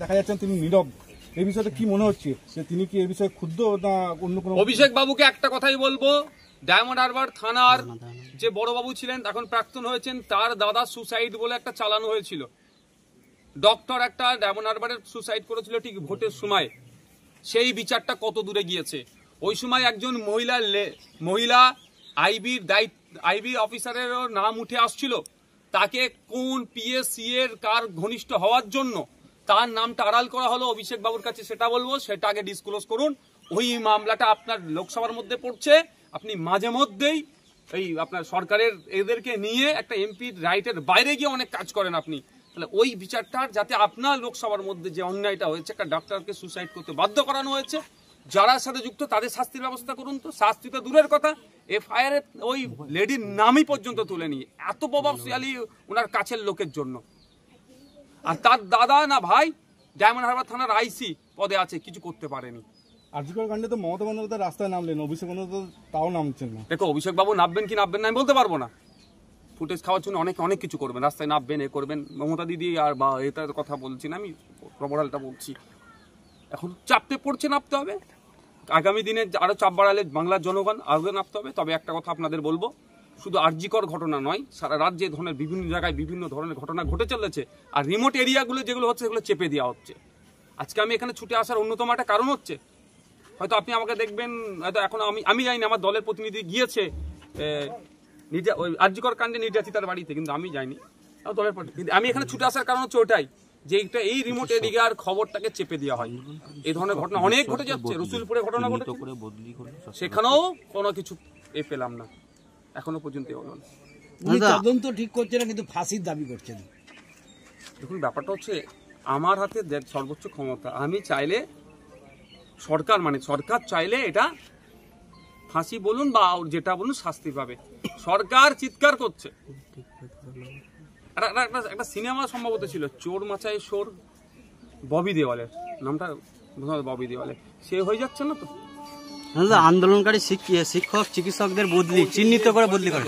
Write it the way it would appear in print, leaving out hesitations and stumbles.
দেখা যাচ্ছে তিনি নীরব, এই বিষয়টা কি মনে হচ্ছে যে তিনি কি এই বিষয়ে ক্ষুব্ধ না অন্য কোনো? অভিষেক বাবুকে একটা কথাই বলবো, ডায়মন্ড হারবার থানার যে বড় বাবু ছিলেন এখন প্রাক্তন হয়েছেন, তার দাদা সুসাইড বলে একটা চালানো হয়েছিল। ডক্টর একটা ডায়মন্ড হারবারের সুসাইড করেছিল ঠিক ভোটের সময়। সেই বিচারটা কত দূরে গিয়েছে? ওই সময় একজন মহিলা আইবি অফিসারেরও নাম উঠে আসছিল। তাকে কোন পিএসসি এর কার ঘনিষ্ঠ হওয়ার জন্য তার নামটা আড়াল করা হলো অভিষেক বাবুর কাছে, সেটা বলবো, সেটা আগে ডিসক্লোজ করুন। ওই মামলাটা আপনার লোকসভার মধ্যে পড়ছে, আপনি মাঝে মধ্যেই এই আপনার সরকারের এদেরকে নিয়ে একটা এমপির রাইটের বাইরে গিয়ে অনেক কাজ করেন আপনি। তাহলে ওই বিচারটার যাতে আপনার লোকসভার মধ্যে যে অন্যায়টা হয়েছে, একটা ডাক্তারকে সুসাইড করতে বাধ্য করানো হয়েছে, যারা সাথে যুক্ত তাদের শাস্তির ব্যবস্থা করুন। তো শাস্তি তো দূরের কথা, এফআইআর ওই লেডির নামই পর্যন্ত তুলে নিয়ে এত প্রভাবশালী ওনার কাছের লোকের জন্য। আর তার দাদা না ভাই ডায়মন্ড হারবার থানার আইসি পদে আছে, কিছু করতে পারেনি। আরজিকর কাণ্ডে তো মমতা বন্দ্যোপাধ্যায় রাস্তায় নামলেন, অভিষেক বন্দ্যোপাধ্যায় তাও নামছেন না। দেখো, অভিষেক বাবু নামবেন কি নামবেন না আমি বলতে পারবো না। ফুটেজ খাওয়ার জন্য অনেক কিছু করবেন, রাস্তায় নামবেন, এ করবেন। মমতা দিদি আর বা এটার কথা বলছি না, আমি প্রবরালটা বলছি। এখন চাপতে পড়ছে, নামতে হবে। আগামী দিনে আরো চাপ বাড়ালে বাংলার জনগণ আগে নামতে হবে। তবে একটা কথা আপনাদের বলবো, শুধু আরজিকর ঘটনা নয়, সারা রাজ্যে ধরনের বিভিন্ন জায়গায় বিভিন্ন ধরনের ঘটনা ঘটে চলেছে। আর রিমোট এরিয়াগুলো যেগুলো হচ্ছে সেগুলো চেপে দেওয়া হচ্ছে। আজকে আমি এখানে ছুটে আসার অন্যতম একটা কারণ হচ্ছে, হয়তো আপনি আমাকে দেখবেন, হয়তো এখন আমি জানি না, আমার দলের প্রতিনিধি গিয়েছে ওই আরজিকর কাণ্ডে নির্যাতিতার বাড়িতে, কিন্তু আমি যাইনি, দলের প্রতিনিধি। আমি এখানে ছুটে আসার কারণ হচ্ছে ওটাই, যে এই রিমোট এরিয়ার খবরটাকে চেপে দেওয়া হয়। এই ধরনের ঘটনা অনেক ঘটে যাচ্ছে। রসুলপুরে ঘটনা ঘটেছে, সেখানেও কোনো কিছু পেলাম না এখনো পর্যন্ত। তদন্ত ঠিক করছে না, কিন্তু ফাঁসির দাবি করছেন। দেখুন, ব্যাপারটা হচ্ছে আমার হাতে সর্বোচ্চ ক্ষমতা। আমি চাইলে সরকার চাইলে এটা ফাঁসি বলুন বা যেটা বলুন শাস্তি পাবে। সরকার চিৎকার করছে। একটা সিনেমা সম্ভবত ছিল, চোর মাচায় সোর, ববি দেওয়ালের নামটা, ববি দেওয়ালে, সে হয়ে যাচ্ছে না তো। আন্দোলনকারী শিক্ষক চিকিৎসকদের বদলি চিহ্নিত করে বদলি করে।